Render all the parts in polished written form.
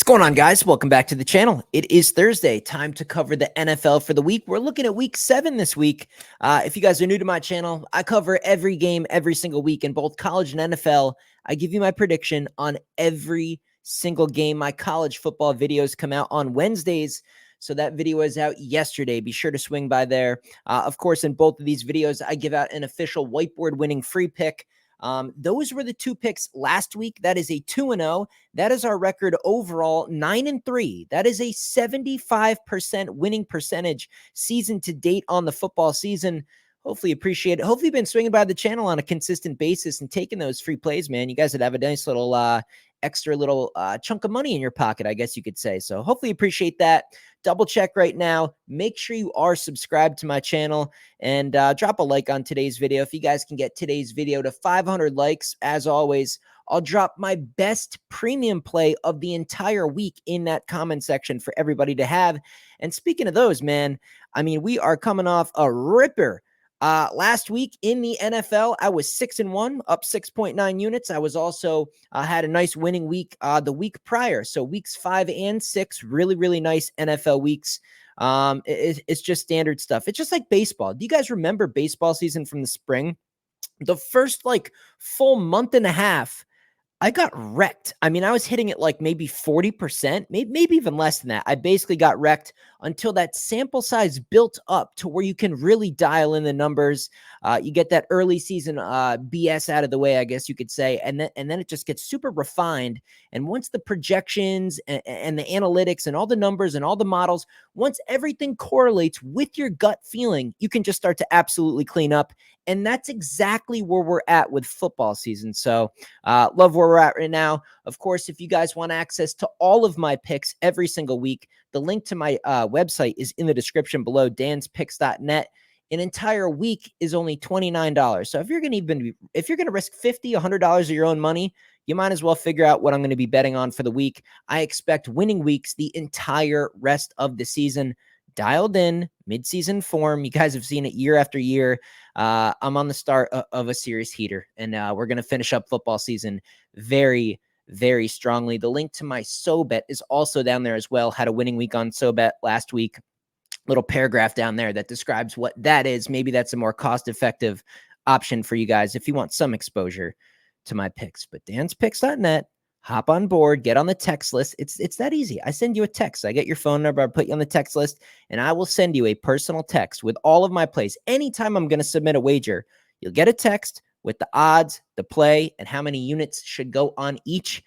going on, guys? Welcome back to the channel. It is Thursday, time to cover the NFL for the week. We're looking at week 7 this week. If you guys are new to my channel, I cover every game every single week in both college and NFL. I give you my prediction on every single game. My college football videos come out on Wednesdays, so that video is out yesterday. Be sure to swing by there. Of course, in both of these videos, I give out an official Whiteboard winning free pick. Those were the 2 picks last week. That is a 2-0. That is our record overall, 9-3. That is a 75% winning percentage season to date on the football season. Hopefully appreciate it. Hopefully you've been swinging by the channel on a consistent basis and taking those free plays, man. You guys would have a nice little extra little chunk of money in your pocket, I guess you could say. So hopefully appreciate that. Double check right now. Make sure you are subscribed to my channel and drop a like on today's video. If you guys can get today's video to 500 likes, as always, I'll drop my best premium play of the entire week in that comment section for everybody to have. And speaking of those, man, I mean, we are coming off a ripper. Last week in the NFL, I was 6-1, up 6.9 units. I was also had a nice winning week the week prior. So weeks 5 and 6, really nice NFL weeks. It's just standard stuff. It's just like baseball. Do you guys remember baseball season from the spring? The first full month and a half, I got wrecked. I mean, I was hitting it like maybe 40%, maybe even less than that. I basically got wrecked until that sample size built up to where you can really dial in the numbers. You get that early season BS out of the way, I guess you could say, and then it just gets super refined. And once the projections and the analytics and all the numbers and all the models, once everything correlates with your gut feeling, you can just start to absolutely clean up. And that's exactly where we're at with football season. So love where we're at right now. Of course, if you guys want access to all of my picks every single week, the link to my website is in the description below, danspicks.net. An entire week is only $29. So if you're going to risk $50, $100 of your own money, you might as well figure out what I'm going to be betting on for the week. I expect winning weeks the entire rest of the season. Dialed in, mid-season form. You guys have seen it year after year. I'm on the start of a serious heater, and we're going to finish up football season very, very strongly. The link to my SoBet is also down there as well. Had a winning week on SoBet last week. Little paragraph down there that describes what that is. Maybe that's a more cost-effective option for you guys if you want some exposure to my picks. But danspicks.net. Hop on board, get on the text list. It's that easy. I send you a text. I get your phone number. I put you on the text list, and I will send you a personal text with all of my plays. Anytime I'm going to submit a wager, you'll get a text with the odds, the play, and how many units should go on each.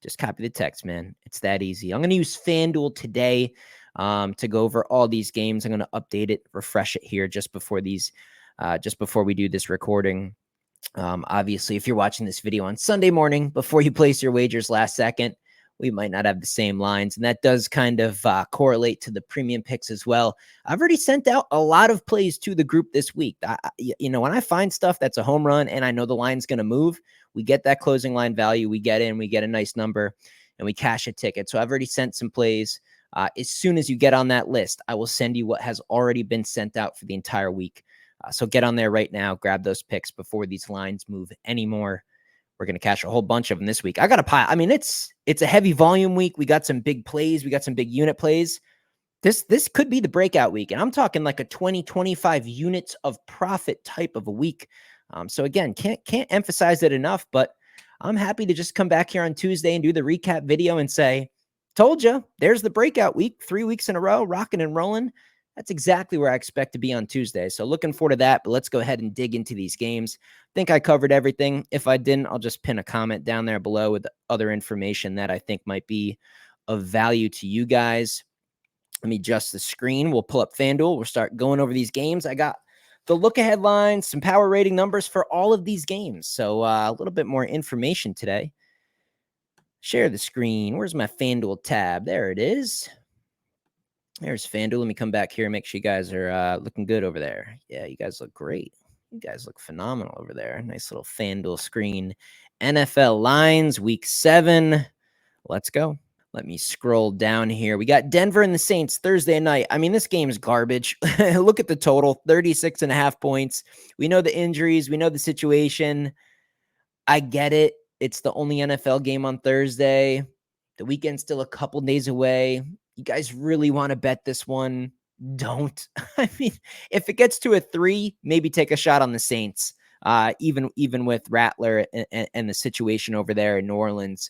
Just copy the text, man. It's that easy. I'm going to use FanDuel today to go over all these games. I'm going to update it, refresh it here just before we do this recording. Obviously, if you're watching this video on Sunday morning before you place your wagers last second, we might not have the same lines, and that does kind of correlate to the premium picks as well. I've already sent out a lot of plays to the group this week. When I find stuff that's a home run and I know the line's going to move, we get that closing line value, we get in, we get a nice number, and we cash a ticket. So I've already sent some plays. As soon as you get on that list, I will send you what has already been sent out for the entire week. So get on there right now, grab those picks before these lines move anymore. We're going to cash a whole bunch of them this week. I got a pile. I mean, it's a heavy volume week. We got some big plays. We got some big unit plays. This could be the breakout week. And I'm talking like a 20, 25 units of profit type of a week. So again, can't emphasize it enough, but I'm happy to just come back here on Tuesday and do the recap video and say, told you, there's the breakout week, 3 weeks in a row, rocking and rolling. That's exactly where I expect to be on Tuesday. So looking forward to that, but let's go ahead and dig into these games. Think I covered everything. If I didn't, I'll just pin a comment down there below with other information that I think might be of value to you guys. Let me adjust the screen. We'll pull up FanDuel. We'll start going over these games. I got the look-ahead lines, some power rating numbers for all of these games. So a little bit more information today. Share the screen. Where's my FanDuel tab? There it is. There's FanDuel. Let me come back here and make sure you guys are looking good over there. Yeah, you guys look great. You guys look phenomenal over there. Nice little FanDuel screen. NFL lines, week 7. Let's go. Let me scroll down here. We got Denver and the Saints Thursday night. I mean, this game is garbage. Look at the total, 36.5 points. We know the injuries. We know the situation. I get it. It's the only NFL game on Thursday. The weekend's still a couple days away. You guys really want to bet this one? Don't. I mean, if it gets to a 3, maybe take a shot on the Saints. Even with Rattler and the situation over there in New Orleans.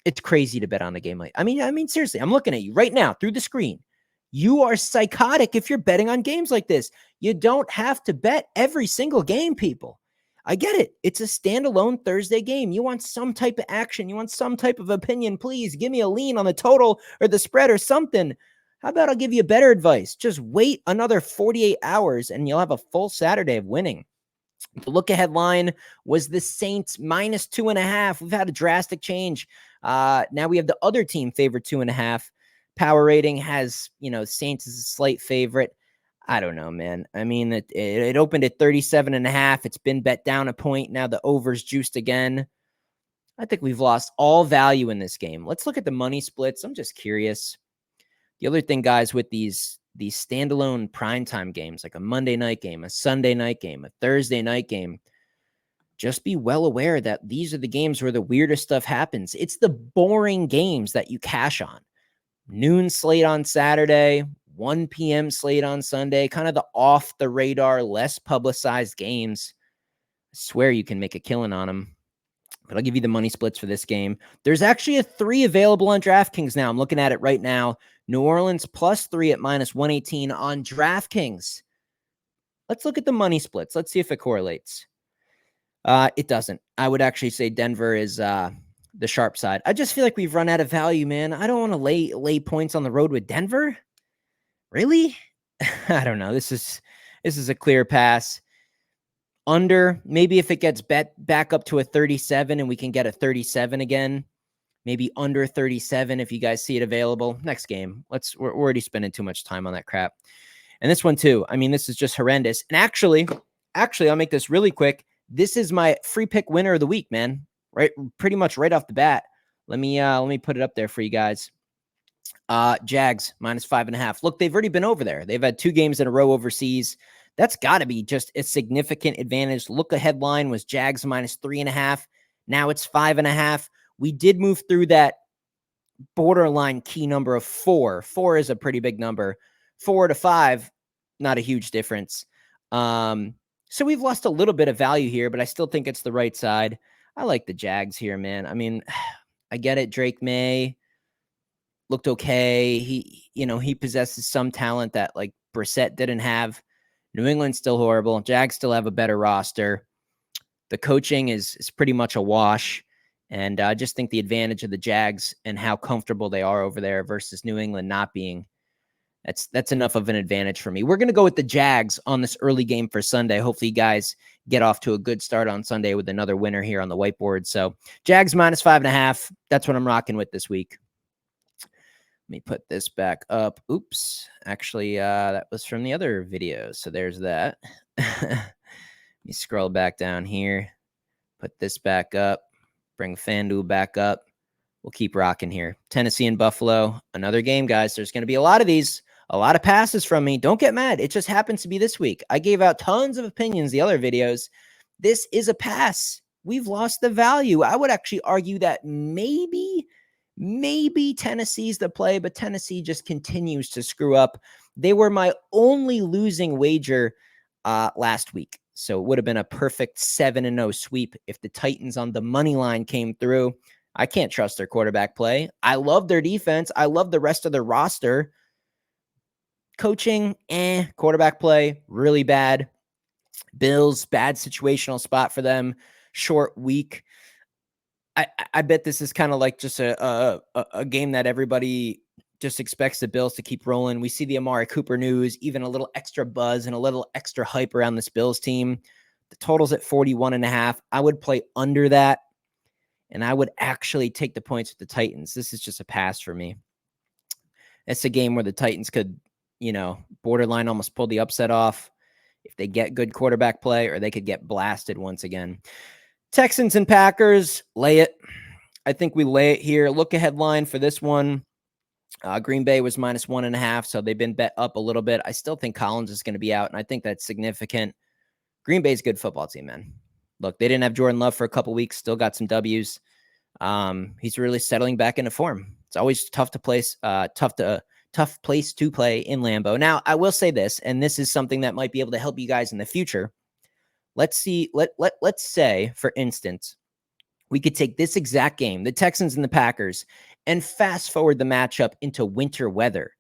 It's crazy to bet on a game like. I mean, seriously, I'm looking at you right now through the screen. You are psychotic if you're betting on games like this. You don't have to bet every single game, people. I get it. It's a standalone Thursday game. You want some type of action. You want some type of opinion. Please give me a lean on the total or the spread or something. How about I'll give you better advice? Just wait another 48 hours and you'll have a full Saturday of winning. The look-ahead line was the Saints minus 2.5. We've had a drastic change. Now we have the other team favored 2.5. Power rating has, Saints is a slight favorite. I don't know, man. I mean, it opened at 37.5. It's been bet down a point. Now the over's juiced again. I think we've lost all value in this game. Let's look at the money splits. I'm just curious. The other thing, guys, with these standalone primetime games, like a Monday night game, a Sunday night game, a Thursday night game, just be well aware that these are the games where the weirdest stuff happens. It's the boring games that you cash on. Noon slate on Saturday, 1 p.m. slate on Sunday, kind of the off the radar, less publicized games. I swear you can make a killing on them. But I'll give you the money splits for this game. There's actually a 3 available on DraftKings now. I'm looking at it right now. New Orleans plus 3 at minus 118 on DraftKings. Let's look at the money splits. Let's see if it correlates. It doesn't. I would actually say Denver is the sharp side. I just feel like we've run out of value, man. I don't want to lay points on the road with Denver. Really? I don't know. This is a clear pass. Under, maybe if it gets bet back up to a 37 and we can get a 37 again, maybe under 37 if you guys see it available. Next game. We're already spending too much time on that crap. And this one too. I mean, this is just horrendous. And actually, I'll make this really quick. This is my free pick winner of the week, man. Right, pretty much right off the bat. Let me put it up there for you guys. Jags minus 5.5. Look, they've already been over there. They've had 2 games in a row overseas. That's got to be just a significant advantage. Look, a headline was Jags minus 3.5. Now it's 5.5. We did move through that borderline key number of 4. 4 is a pretty big number. 4 to 5, not a huge difference. So we've lost a little bit of value here, but I still think it's the right side. I like the Jags here, man. I mean, I get it. Drake May looked okay. He possesses some talent that like Brissett didn't have. New England's still horrible. Jags still have a better roster. The coaching is pretty much a wash. And I just think the advantage of the Jags and how comfortable they are over there versus New England not being, that's enough of an advantage for me. We're going to go with the Jags on this early game for Sunday. Hopefully you guys get off to a good start on Sunday with another winner here on the whiteboard. So Jags minus 5.5. That's what I'm rocking with this week. Let me put this back up. Oops. Actually, that was from the other video. So there's that. Let me scroll back down here. Put this back up. Bring FanDuel back up. We'll keep rocking here. Tennessee and Buffalo. Another game, guys. There's going to be a lot of these. A lot of passes from me. Don't get mad. It just happens to be this week. I gave out tons of opinions the other videos. This is a pass. We've lost the value. I would actually argue that maybe Tennessee's the play, but Tennessee just continues to screw up. They were my only losing wager last week. So it would have been a perfect 7-0 sweep if the Titans on the money line came through. I can't trust their quarterback play. I love their defense. I love the rest of their roster. Coaching, quarterback play, really bad. Bills, bad situational spot for them. Short week. I bet this is kind of like just a game that everybody just expects the Bills to keep rolling. We see the Amari Cooper news, even a little extra buzz and a little extra hype around this Bills team. The total's at 41.5. I would play under that, and I would actually take the points with the Titans. This is just a pass for me. It's a game where the Titans could, borderline almost pull the upset off if they get good quarterback play, or they could get blasted once again. Texans and Packers, lay it. I think we lay it here. Look ahead line for this one. Green Bay was minus 1.5, so they've been bet up a little bit. I still think Collins is going to be out, and I think that's significant. Green Bay's a good football team, man. Look, they didn't have Jordan Love for a couple weeks, still got some W's. He's really settling back into form. It's always tough place to play in Lambeau. Now, I will say this, and this is something that might be able to help you guys in the future. Let's say, for instance, we could take this exact game, the Texans and the Packers, and fast forward the matchup into winter weather.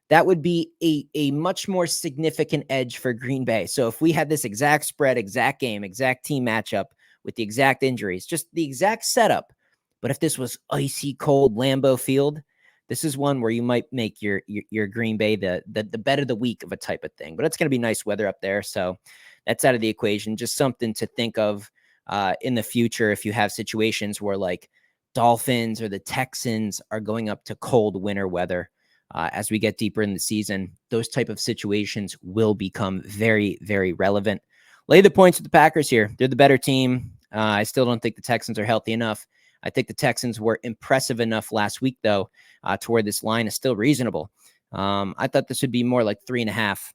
That would be a much more significant edge for Green Bay. So if we had this exact spread, exact game, exact team matchup with the exact injuries, just the exact setup, but if this was icy cold Lambeau Field, this is one where you might make your Green Bay the bet of the week of a type of thing. But it's going to be nice weather up there, so that's out of the equation. Just something to think of in the future if you have situations where like Dolphins or the Texans are going up to cold winter weather. As we get deeper in the season, those type of situations will become very, very relevant. Lay the points with the Packers here. They're the better team. I still don't think the Texans are healthy enough. I think the Texans were impressive enough last week, though, to where this line is still reasonable. I thought this would be more like 3.5.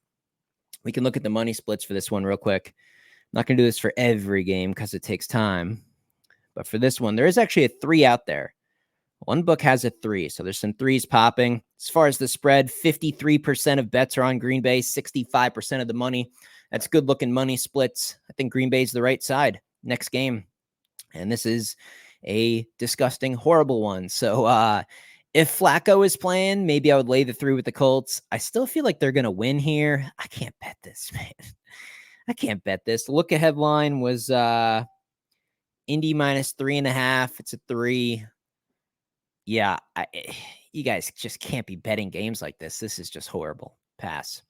We can look at the money splits for this one real quick. I'm not going to do this for every game because it takes time. But for this one, there is actually a 3 out there. One book has a 3, so there's some 3s popping. As far as the spread, 53% of bets are on Green Bay, 65% of the money. That's good-looking money splits. I think Green Bay's the right side next game. And this is a disgusting, horrible one. So if Flacco is playing, maybe I would lay the 3 with the Colts. I still feel like they're going to win here. I can't bet this, man. I can't bet this. The look-ahead line was Indy minus 3.5. It's a 3. Yeah, you guys just can't be betting games like this. This is just horrible. Pass.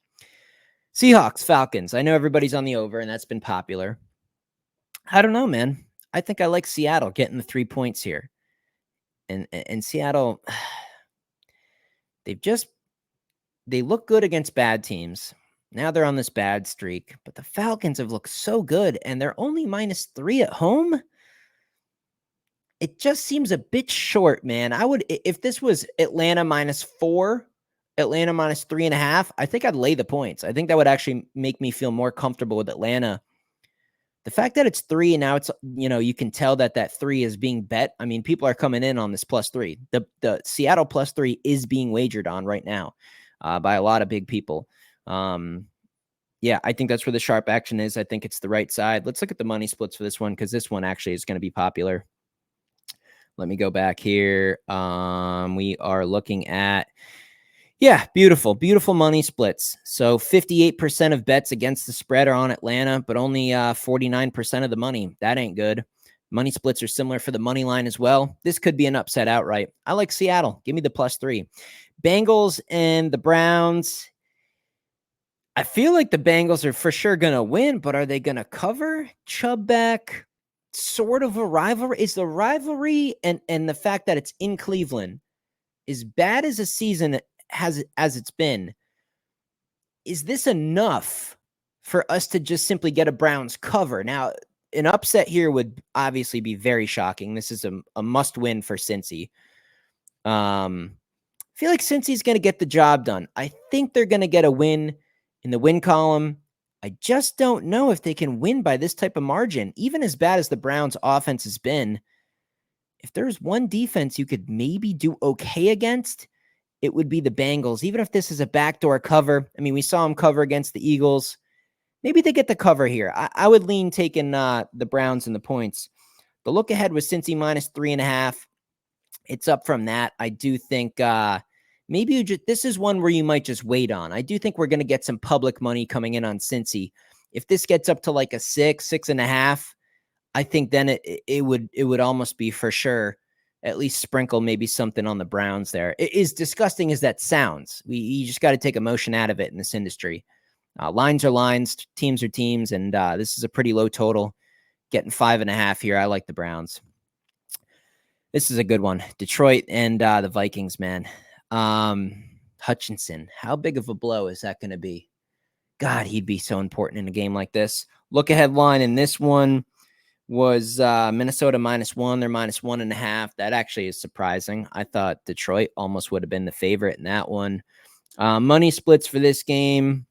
Seahawks, Falcons. I know everybody's on the over, and that's been popular. I don't know, man. I think I like Seattle getting the 3 points here. And Seattle, they look good against bad teams. Now they're on this bad streak, but the Falcons have looked so good, and they're only minus 3 at home. It just seems a bit short, man. If this was Atlanta minus 4, Atlanta minus 3.5, I think I'd lay the points. I think that would actually make me feel more comfortable with Atlanta. The fact that it's 3 and now it's, you can tell that 3 is being bet. I mean, people are coming in on this plus 3. The Seattle plus 3 is being wagered on right now by a lot of big people. Yeah, I think that's where the sharp action is. I think it's the right side. Let's look at the money splits for this one because this one actually is going to be popular. Let me go back here. We are looking at, beautiful money splits. So 58% of bets against the spread are on Atlanta, but only 49% of the money. That ain't good. Money splits are similar for the money line as well. This could be an upset outright. I like Seattle. Give me the plus 3. Bengals and the Browns. I feel like the Bengals are for sure going to win, but are they going to cover? Chubb back. Sort of a rivalry. Is the rivalry and the fact that it's in Cleveland, as bad as a season as it's been, is this enough for us to just simply get a Browns cover? Now, an upset here would obviously be very shocking. This is a must win for Cincy. I feel like Cincy's going to get the job done. I think they're going to get a win in the win column. I just don't know if they can win by this type of margin. Even as bad as the Browns offense has been, if there's one defense you could maybe do okay against, it would be the Bengals. Even if this is a backdoor cover. I mean, we saw them cover against the Eagles. Maybe they get the cover here. I would lean taking the Browns and the points. The look ahead was Cincy minus 3.5. It's up from that. I do think maybe this is one where you might just wait on. I do think we're going to get some public money coming in on Cincy. If this gets up to like a 6.5, I think then it would almost be for sure at least sprinkle maybe something on the Browns there. It is disgusting as that sounds. You just got to take emotion out of it in this industry. Lines are lines, teams are teams, and this is a pretty low total. Getting 5.5 here. I like the Browns. This is a good one. Detroit and the Vikings, man. Hutchinson, how big of a blow is that going to be? God, he'd be so important in a game like this. Look ahead line in this one was Minnesota -1. They're -1.5. That actually is surprising. I thought Detroit almost would have been the favorite in that one. Money splits for this game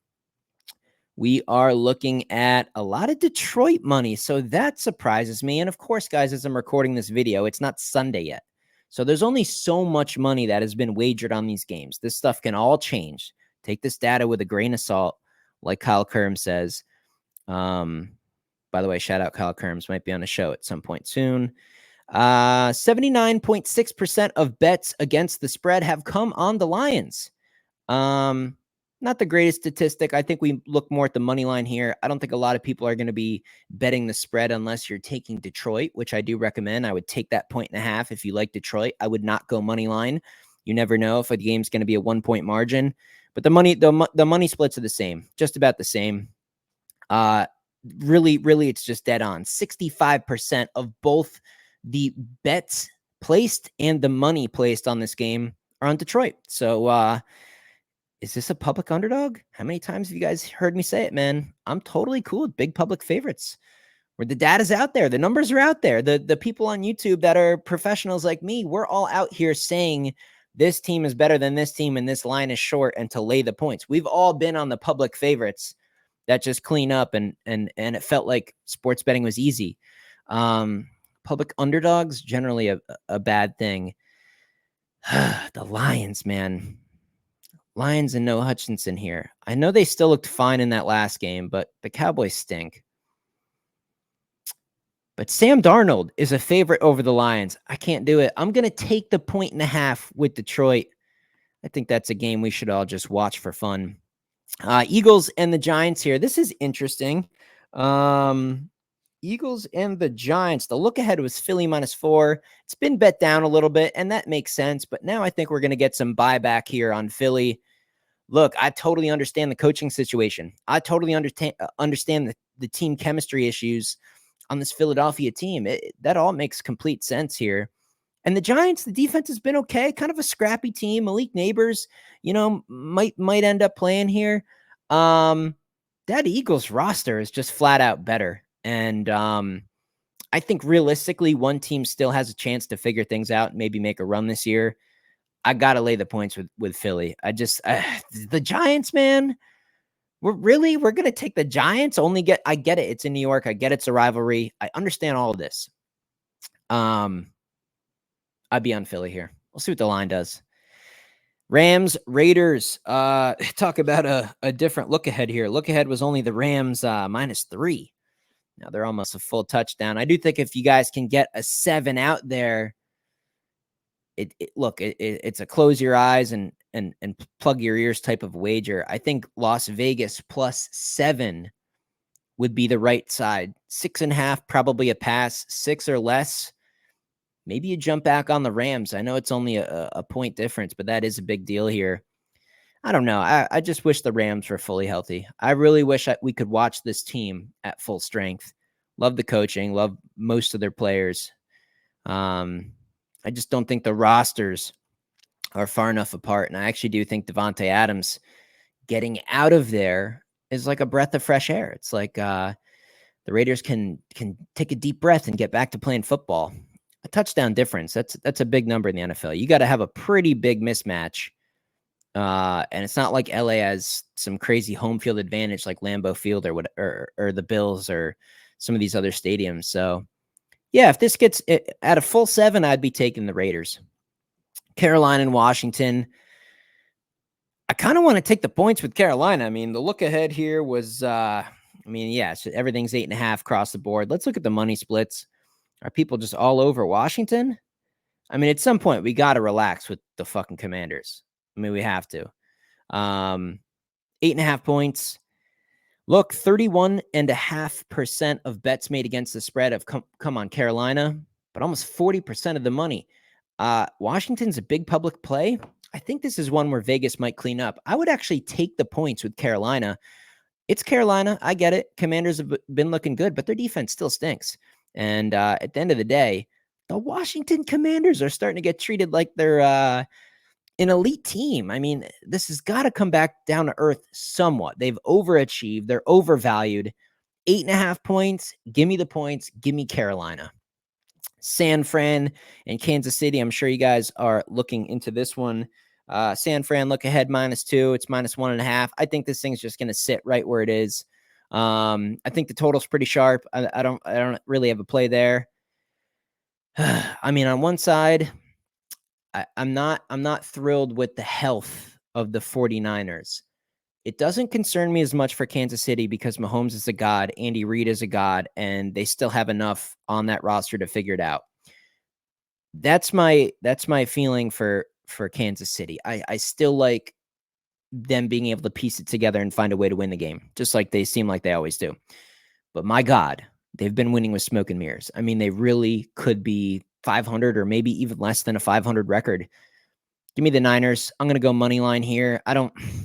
We are looking at a lot of Detroit money, so that surprises me. And of course, guys, as I'm recording this video, it's not Sunday yet. So there's only so much money that has been wagered on these games. This stuff can all change. Take this data with a grain of salt, like Kyle Kerm says. By the way, shout out Kyle Kerms, might be on a show at some point soon. 79.6% of bets against the spread have come on the Lions. Not the greatest statistic. I think we look more at the money line here. I don't think a lot of people are going to be betting the spread unless you're taking Detroit, which I do recommend. I would take that 1.5 if you like Detroit. I would not go money line. You never know if a game's going to be a 1-point margin, but the money splits are the same, just about the same. Really, it's just dead on. 65% of both the bets placed and the money placed on this game are on Detroit. So, is this a public underdog? How many times have you guys heard me say it, man? I'm totally cool with big public favorites where the data's out there. The numbers are out there. The people on YouTube that are professionals like me, we're all out here saying this team is better than this team and this line is short and to lay the points. We've all been on the public favorites that just clean up and it felt like sports betting was easy. Public underdogs, generally a bad thing. The Lions, man. Lions and no Hutchinson here. I know they still looked fine in that last game, but the Cowboys stink. But Sam Darnold is a favorite over the Lions. I can't do it. I'm going to take the 1.5 with Detroit. I think that's a game we should all just watch for fun. Eagles and the Giants here. This is interesting. Eagles and the Giants. The look ahead was Philly -4. It's been bet down a little bit, and that makes sense. But now I think we're going to get some buyback here on Philly. Look, I totally understand the coaching situation. I totally understand the team chemistry issues on this Philadelphia team. That all makes complete sense here. And the Giants, the defense has been okay, kind of a scrappy team. Malik Neighbors, might end up playing here. That Eagles roster is just flat out better. And I think realistically, one team still has a chance to figure things out, maybe make a run this year. I got to lay the points with Philly. The Giants, man, we're going to take the Giants. I get it. It's in New York. I get it's a rivalry. I understand all of this. I'd be on Philly here. We'll see what the line does. Rams, Raiders. Talk about a different look ahead here. Look ahead was only the Rams -3. Now they're almost a full touchdown. I do think if you guys can get a 7 out there, it's a close your eyes and plug your ears type of wager. I think Las Vegas +7 would be the right side. 6.5, probably a pass. 6 or less, maybe you jump back on the Rams. I know it's only a point difference, but that is a big deal here. I don't know. I just wish the Rams were fully healthy. I really wish we could watch this team at full strength. Love the coaching. Love most of their players. I just don't think the rosters are far enough apart. And I actually do think Devontae Adams getting out of there is like a breath of fresh air. It's like the Raiders can take a deep breath and get back to playing football. A touchdown difference. That's a big number in the NFL. You got to have a pretty big mismatch. And it's not like LA has some crazy home field advantage like Lambeau Field or the Bills or some of these other stadiums. So yeah, if this gets at a full 7, I'd be taking the Raiders. Carolina and Washington. I kind of want to take the points with Carolina. I mean, the look ahead here was, so everything's 8.5 across the board. Let's look at the money splits. Are people just all over Washington? I mean, at some point, we got to relax with the fucking Commanders. I mean, we have to. 8.5 points. Look, 31.5% of bets made against the spread have come on Carolina, but almost 40% of the money. Washington's a big public play. I think this is one where Vegas might clean up. I would actually take the points with Carolina. It's Carolina. I get it. Commanders have been looking good, but their defense still stinks. And at the end of the day, the Washington Commanders are starting to get treated like they're an elite team. I mean, this has got to come back down to earth somewhat. They've overachieved. They're overvalued. 8.5 points. Give me the points. Give me Carolina. San Fran and Kansas City. I'm sure you guys are looking into this one. San Fran look ahead -2. It's -1.5. I think this thing's just going to sit right where it is. I think the total's pretty sharp. I don't really have a play there. I mean, on one side, I'm not thrilled with the health of the 49ers. It doesn't concern me as much for Kansas City because Mahomes is a god, Andy Reid is a god, and they still have enough on that roster to figure it out. That's my feeling for Kansas City. I still like them being able to piece it together and find a way to win the game, just like they seem like they always do. But my God, they've been winning with smoke and mirrors. I mean, they really could be 500 or maybe even less than a 500 record. Give me the Niners. I'm going to go money line here.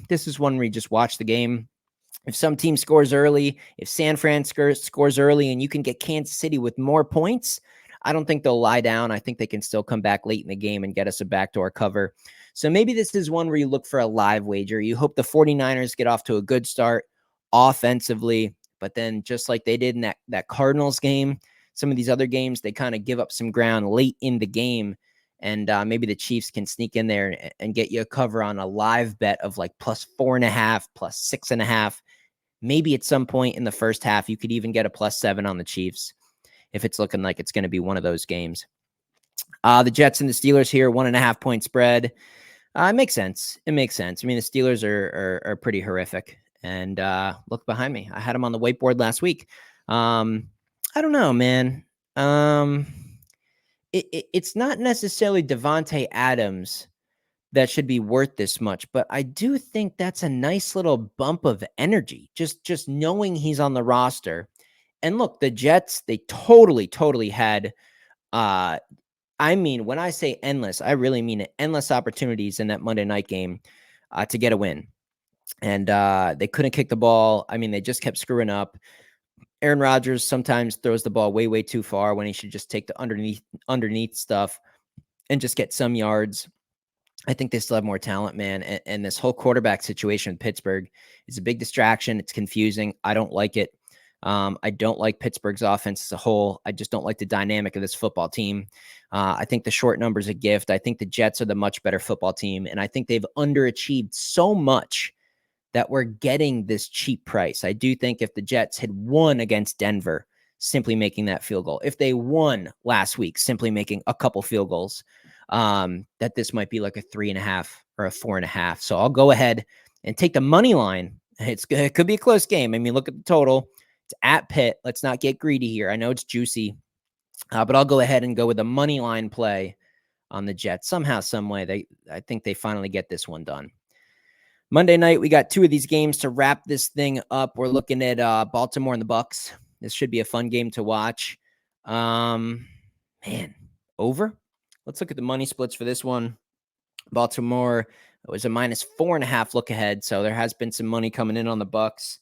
This is one where you just watch the game. If some team scores early, if San Fran scores early and you can get Kansas City with more points, I don't think they'll lie down. I think they can still come back late in the game and get us a backdoor cover. So maybe this is one where you look for a live wager. You hope the 49ers get off to a good start offensively, but then just like they did in that Cardinals game, some of these other games, they kind of give up some ground late in the game. And maybe the Chiefs can sneak in there and get you a cover on a live bet of like +4.5, +6.5. Maybe at some point in the first half, you could even get a +7 on the Chiefs if it's looking like it's going to be one of those games. The Jets and the Steelers here, 1.5 point spread. It makes sense. It makes sense. I mean, the Steelers are pretty horrific. And look behind me. I had them on the whiteboard last week. I don't know, man. It's not necessarily Devontae Adams that should be worth this much, but I do think that's a nice little bump of energy. Just knowing he's on the roster. And look, the Jets, they totally had I mean, when I say endless, I really mean it. Endless opportunities in that Monday night game to get a win. And they couldn't kick the ball. I mean, they just kept screwing up. Aaron Rodgers sometimes throws the ball way too far when he should just take the underneath stuff and just get some yards. I think they still have more talent, man. And this whole quarterback situation in Pittsburgh is a big distraction. It's confusing. I don't like it. I don't like Pittsburgh's offense as a whole. I just don't like the dynamic of this football team. I think the short number is a gift. I think the Jets are the much better football team. And I think they've underachieved so much that we're getting this cheap price. I do think if the Jets had won against Denver, simply making that field goal, if they won last week, simply making a couple field goals, that this might be like a 3.5 or a 4.5. So I'll go ahead and take the money line. It could be a close game. I mean, look at the total. It's at Pitt. Let's not get greedy here. I know it's juicy, but I'll go ahead and go with a money line play on the Jets. Somehow, some way, I think they finally get this one done. Monday night, we got 2 of these games to wrap this thing up. We're looking at Baltimore and the Bucks. This should be a fun game to watch. Man, over. Let's look at the money splits for this one. Baltimore was a -4.5 look ahead, so there has been some money coming in on the Bucks.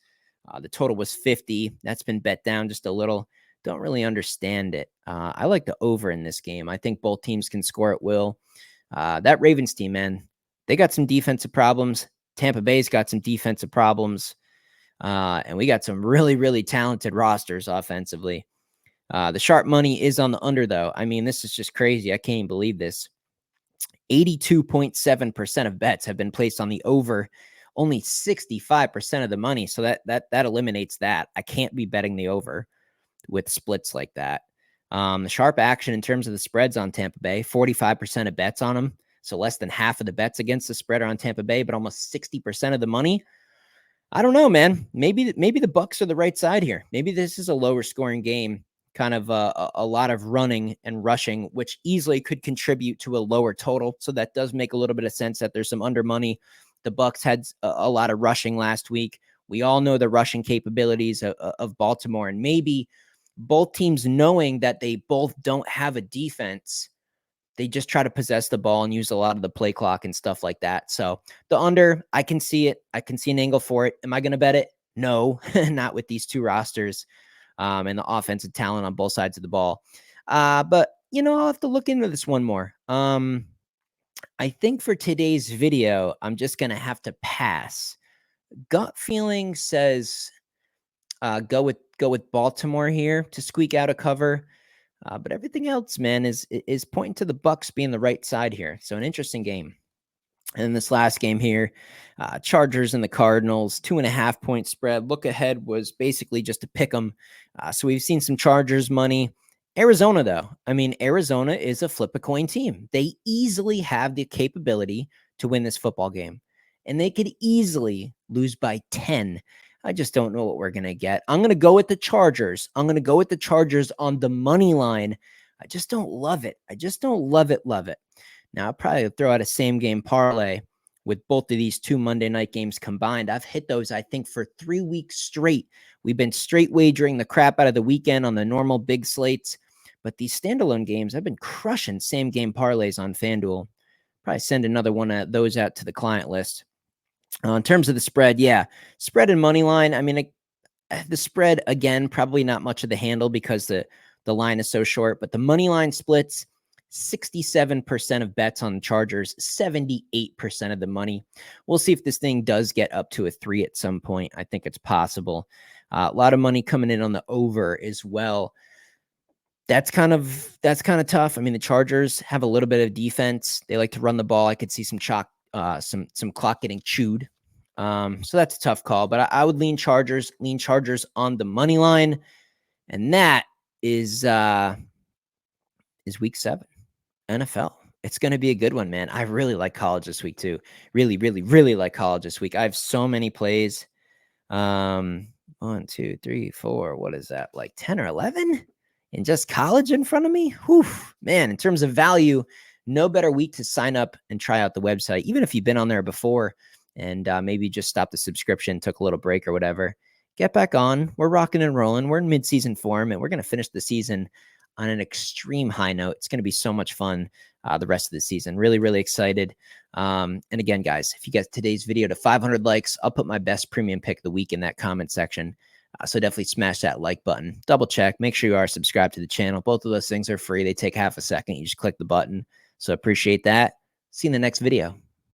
The total was 50. That's been bet down just a little. Don't really understand it. I like the over in this game. I think both teams can score at will. That Ravens team, man, they got some defensive problems. Tampa Bay's got some defensive problems. And we got some really talented rosters offensively. The sharp money is on the under, though. I mean, this is just crazy. I can't even believe this. 82.7% of bets have been placed on the over. Only 65% of the money. So that eliminates that. I can't be betting the over with splits like that. The sharp action in terms of the spreads on Tampa Bay, 45% of bets on them. So less than half of the bets against the spread are on Tampa Bay, but almost 60% of the money. I don't know, man. Maybe the Bucks are the right side here. Maybe this is a lower scoring game, kind of a lot of running and rushing, which easily could contribute to a lower total. So that does make a little bit of sense that there's some under money. The Bucks had a lot of rushing last week. We all know the rushing capabilities of Baltimore, and maybe both teams knowing that they both don't have a defense, they just try to possess the ball and use a lot of the play clock and stuff like that. So the under, I can see it. I can see an angle for it. Am I going to bet it? No, not with these two rosters and the offensive talent on both sides of the ball. But, I'll have to look into this one more. I think for today's video, I'm just going to have to pass. Gut feeling says go with Baltimore here to squeak out a cover. But everything else, man, is pointing to the Bucks being the right side here. So an interesting game. And this last game here, Chargers and the Cardinals, 2.5-point spread. Look ahead was basically just to pick them. So we've seen some Chargers money. Arizona, though, I mean, Arizona is a flip a coin team. They easily have the capability to win this football game, and they could easily lose by 10. I just don't know what we're going to get. I'm going to go with the Chargers. I'm going to go with the Chargers on the money line. I just don't love it. I just don't love it. Now, I'll probably throw out a same game parlay with both of these two Monday night games combined. I've hit those, I think, for 3 weeks straight. We've been straight wagering the crap out of the weekend on the normal big slates. But these standalone games, I've been crushing same game parlays on FanDuel. Probably send another one of those out to the client list. In terms of the spread, yeah, spread and money line. I mean, the spread, again, probably not much of the handle because the line is so short. But the money line splits, 67% of bets on the Chargers, 78% of the money. We'll see if this thing does get up to a 3 at some point. I think it's possible. A lot of money coming in on the over as well. That's kind of tough. I mean, the Chargers have a little bit of defense. They like to run the ball. I could see some some clock getting chewed. So that's a tough call, but I would lean Chargers on the money line. And that is week 7 NFL. It's going to be a good one, man. I really like college this week too. Really, really, really like college this week. I have so many plays. 1, 2, 3, 4. What is that? Like 10 or 11 in just college in front of me? Whew, man, in terms of value, no better week to sign up and try out the website. Even if you've been on there before and maybe just stopped the subscription, took a little break or whatever, get back on. We're rocking and rolling. We're in mid-season form, and we're going to finish the season on an extreme high note. It's going to be so much fun the rest of the season. Really, really excited. And again, guys, if you get today's video to 500 likes, I'll put my best premium pick of the week in that comment section. So definitely smash that like button. Double check. Make sure you are subscribed to the channel. Both of those things are free. They take half a second. You just click the button. So appreciate that. See you in the next video.